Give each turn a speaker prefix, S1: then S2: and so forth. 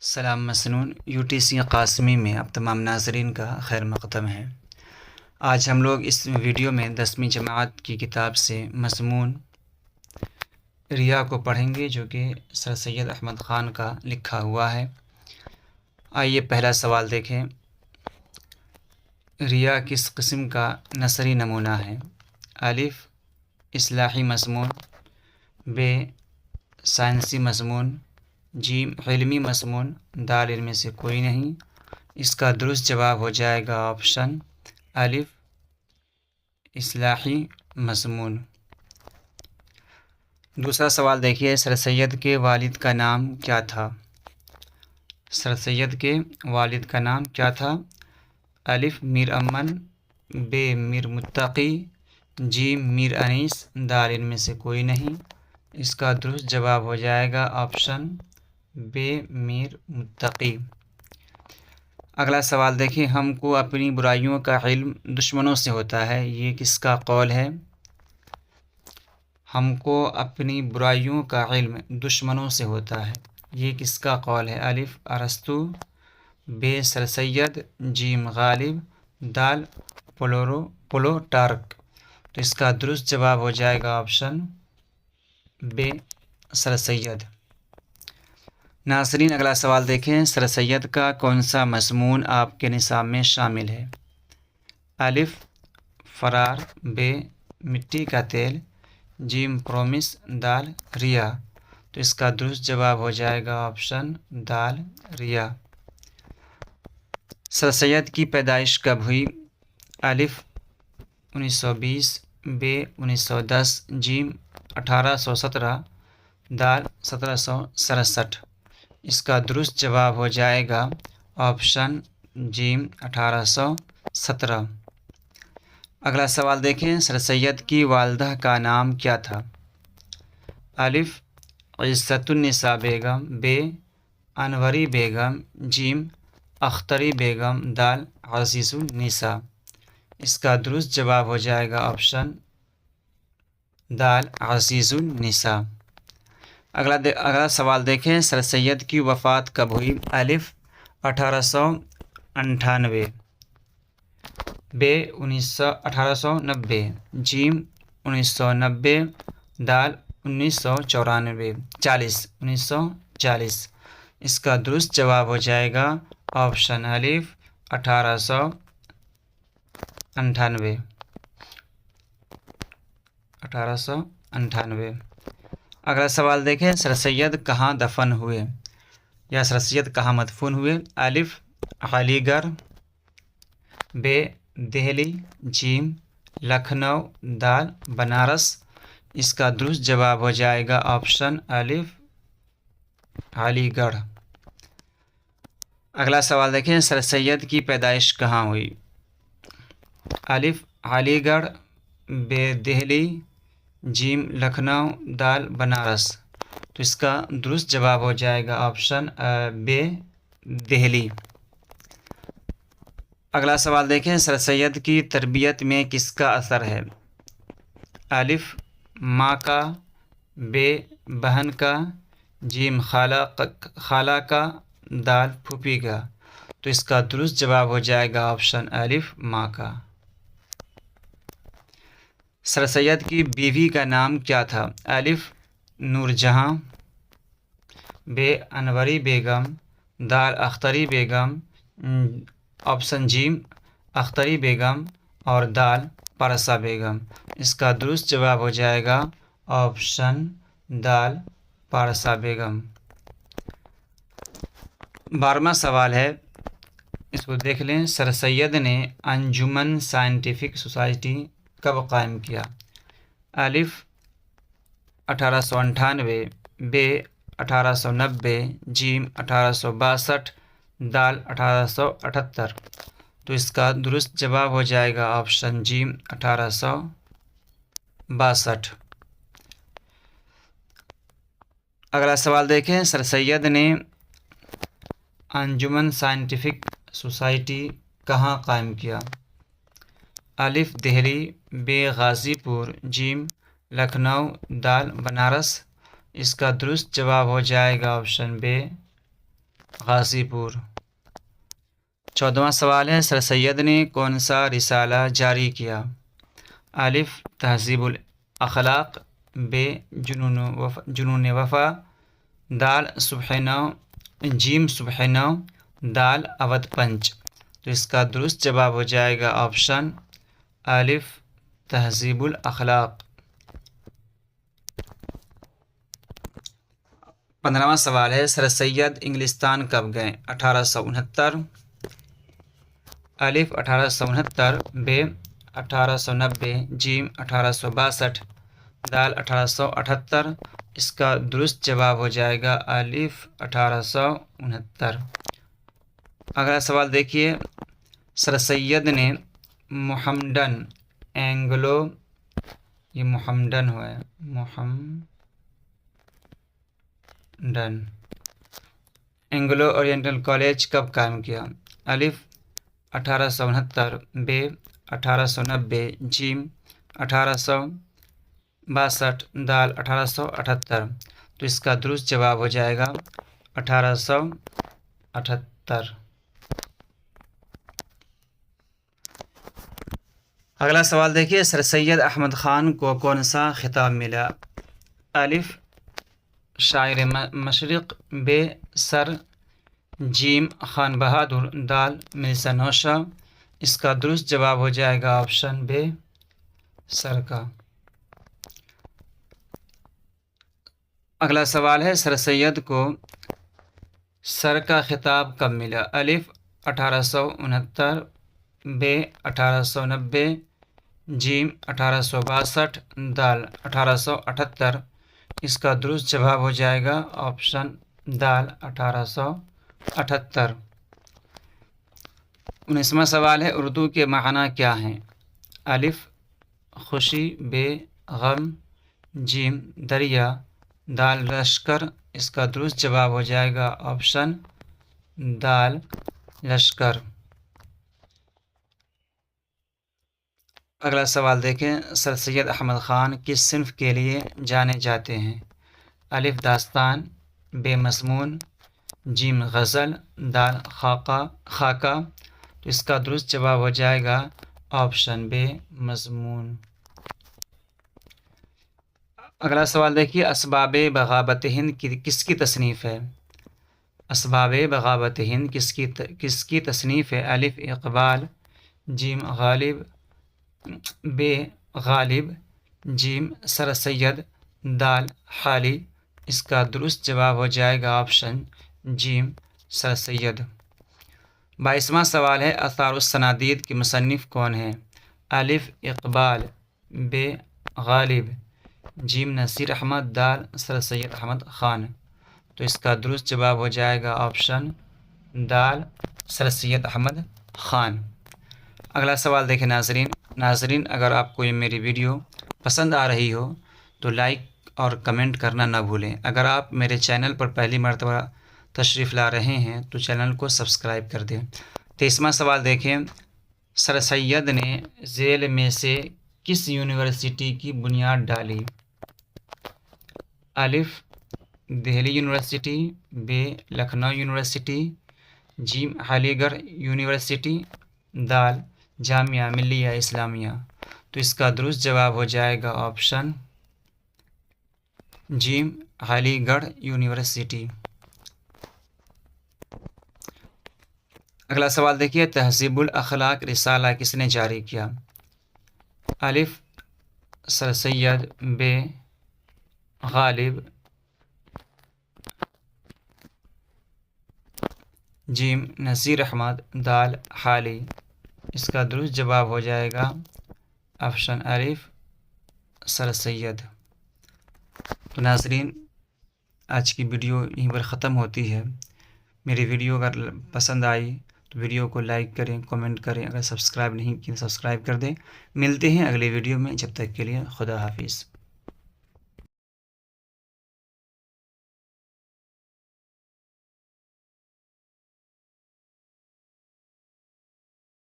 S1: سلام مسنون UTC قاسمی میں اب تمام ناظرین کا خیر مقدم ہے۔ آج ہم لوگ اس ویڈیو میں 10ویں جماعت کی کتاب سے مضمون ریا کو پڑھیں گے، جو کہ سر سید احمد خان کا لکھا ہوا ہے۔ آئیے پہلا سوال دیکھیں۔ ریا کس قسم کا نثری نمونہ ہے؟ الف اصلاحی مضمون، ب سائنسی مضمون، جیم علمی مضمون، دال ان میں سے کوئی نہیں۔ اس کا درست جواب ہو جائے گا آپشن الف اصلاحی مضمون۔ دوسرا سوال دیکھیے، سر سید کے والد کا نام کیا تھا؟ سر سید کے والد کا نام کیا تھا؟ الف میر امن، ب میر متقی، جیم میر انیس، دال ان میں سے کوئی نہیں۔ اس کا درست جواب ہو جائے گا آپشن ب میر متقی۔ اگلا سوال دیکھیں، ہم کو اپنی برائیوں کا علم دشمنوں سے ہوتا ہے، یہ کس کا قول ہے؟ ہم کو اپنی برائیوں کا علم دشمنوں سے ہوتا ہے، یہ کس کا قول ہے؟ الف ارسطو، ب سر سید، جیم غالب، دال پلوٹارک۔ تو اس کا درست جواب ہو جائے گا آپشن ب سر سید۔ ناظرین اگلا سوال دیکھیں، سر سید کا کون سا مضمون آپ کے نصاب میں شامل ہے؟ الف فرار، ب مٹی کا تیل، جیم پرومس، دال ریا۔ تو اس کا درست جواب ہو جائے گا آپشن دال ریا۔ سر سید کی پیدائش کب ہوئی؟ الف 1920، ب 1910، جیم 1817، دال 1767۔ اس کا درست جواب ہو جائے گا آپشن جیم 1817۔ اگلا سوال دیکھیں، سر سید کی والدہ کا نام کیا تھا؟ الف عزت النساء بیگم، ب انوری بیگم، جیم اختری بیگم، دال عزیز النساء۔ اس کا درست جواب ہو جائے گا آپشن دال عزیز النساء۔ اگلا سوال دیکھیں، سر سید کی وفات کب ہوئی؟ الف 1898، ب 1890، جیم 1990، دال 1940۔ اس کا درست جواب ہو جائے گا آپشن الف 1898۔ اگلا سوال دیکھیں، سر سید کہاں دفن ہوئے یا سر سید کہاں مدفون ہوئے؟ الف علی گڑھ، ب دہلی، جیم لکھنؤ، دال بنارس۔ اس کا درست جواب ہو جائے گا آپشن الف علی گڑھ۔ اگلا سوال دیکھیں، سر سید کی پیدائش کہاں ہوئی؟ الف علی گڑھ، ب دہلی، جیم لکھنؤ، دال بنارس۔ تو اس کا درست جواب ہو جائے گا آپشن ب دہلی۔ اگلا سوال دیکھیں، سر سید کی تربیت میں کس کا اثر ہے؟ الف ماں کا، ب بہن کا، جیم خالہ کا، دال پھوپھی کا۔ تو اس کا درست جواب ہو جائے گا آپشن الف ماں کا۔ سر سید کی بیوی کا نام کیا تھا؟ الف نور جہاں، ب انوری بیگم، دال اختری بیگم، آپشن جیم اختری بیگم، اور دال پرسا بیگم۔ اس کا درست جواب ہو جائے گا آپشن دال پارسا بیگم۔ 12واں سوال ہے، اس کو دیکھ لیں، سر سید نے انجمن سائنٹیفک سوسائٹی کب قائم کیا؟ الف 1898، ب 1890، جیم 1862، دال 1878۔ تو اس کا درست جواب ہو جائے گا آپشن جیم 1862۔ اگلا سوال دیکھیں، سر سید نے انجمن سائنٹیفک سوسائٹی کہاں قائم کیا؟ الف دہلی، ب غازی پور، جیم لکھنؤ، دال بنارس۔ اس کا درست جواب ہو جائے گا آپشن ب غازی پور۔ 14واں سوال ہے سر سید نے کون سا رسالہ جاری کیا؟ الف تہذیب الاخلاق، ب جنون وفا، دال صبح نو، جیم صبح نو، دال اودھ پنچ۔ تو اس کا درست جواب ہو جائے گا آپشن الف تہذیب الاخلاق۔ 15واں سوال ہے سر سید انگلستان کب گئے؟ 1869، الف 1869، ب 1890، جیم 1862، دال 1878۔ اس کا درست جواب ہو جائے گا الف 1869۔ اگلا سوال دیکھیے سر سید نے محمڈن اینگلو، یہ محمڈن ہوا ہے، محمڈن اینگلو اورینٹل کالج کب قائم کیا؟ الف 1869، ب 1890، جیم 1862، دال 1878۔ تو اس کا درست جواب ہو جائے گا 1878۔ اگلا سوال دیکھیے سر سید احمد خان کو کون سا خطاب ملا؟ الف شاعر مشرق، ب سر، جیم خان بہادر، دال ملسا نوشہ۔ اس کا درست جواب ہو جائے گا آپشن ب سر کا۔ اگلا سوال ہے سر سید کو سر کا خطاب کب ملا؟ الف 1869، ب 1890، جیم 1862، دال 1878۔ اس کا درست جواب ہو جائے گا آپشن دال 1878۔ 19واں سوال ہے اردو کے معنی کیا ہیں؟ الف خوشی، ب غم، جیم دریا، دال لشکر۔ اس کا درست جواب ہو جائے گا آپشن دال لشکر۔ اگلا سوال دیکھیں سر سید احمد خان کس صنف کے لیے جانے جاتے ہیں؟ الف داستان، ب مضمون، جیم غزل، دال خاکہ۔ تو اس کا درست جواب ہو جائے گا آپشن ب مضمون۔ اگلا سوال دیکھیے اسباب بغاوت ہند کس کی تصنیف ہے؟ اسباب بغاوت ہند کس کی تصنیف ہے؟ الف اقبال، جیم غالب، ب غالب، جیم سر سید، دال حالی۔ اس کا درست جواب ہو جائے گا آپشن جیم سر سید۔ 22واں سوال ہے آثار السنادید کے مصنف کون ہیں؟ الف اقبال، ب غالب، جیم نصیر احمد، دال سر سید احمد خان۔ تو اس کا درست جواب ہو جائے گا آپشن دال سر سید احمد خان۔ اگلا سوال دیکھیں ناظرین اگر آپ کو یہ میری ویڈیو پسند آ رہی ہو تو لائک اور کمنٹ کرنا نہ بھولیں۔ اگر آپ میرے چینل پر پہلی مرتبہ تشریف لا رہے ہیں تو چینل کو سبسکرائب کر دیں۔ 23واں سوال دیکھیں سر سید نے ذیل میں سے کس یونیورسٹی کی بنیاد ڈالی؟ الف دہلی یونیورسٹی، ب لکھنؤ یونیورسٹی، جیم علی گڑھ یونیورسٹی، دال جامعہ ملیہ اسلامیہ۔ تو اس کا درست جواب ہو جائے گا آپشن جیم علی گڑھ یونیورسٹی۔ اگلا سوال دیکھیے تہذیب الاخلاق رسالہ کس نے جاری کیا؟ الف سر سید، ب غالب، جیم نصیر احمد، دال حالی۔ اس کا درست جواب ہو جائے گا آپشن الف سر سید۔ تو ناظرین آج کی ویڈیو یہیں پر ختم ہوتی ہے۔ میری ویڈیو اگر پسند آئی تو ویڈیو کو لائک کریں، کمنٹ کریں، اگر سبسکرائب نہیں کیا سبسکرائب کر دیں۔ ملتے ہیں اگلی ویڈیو میں، جب تک کے لیے خدا حافظ۔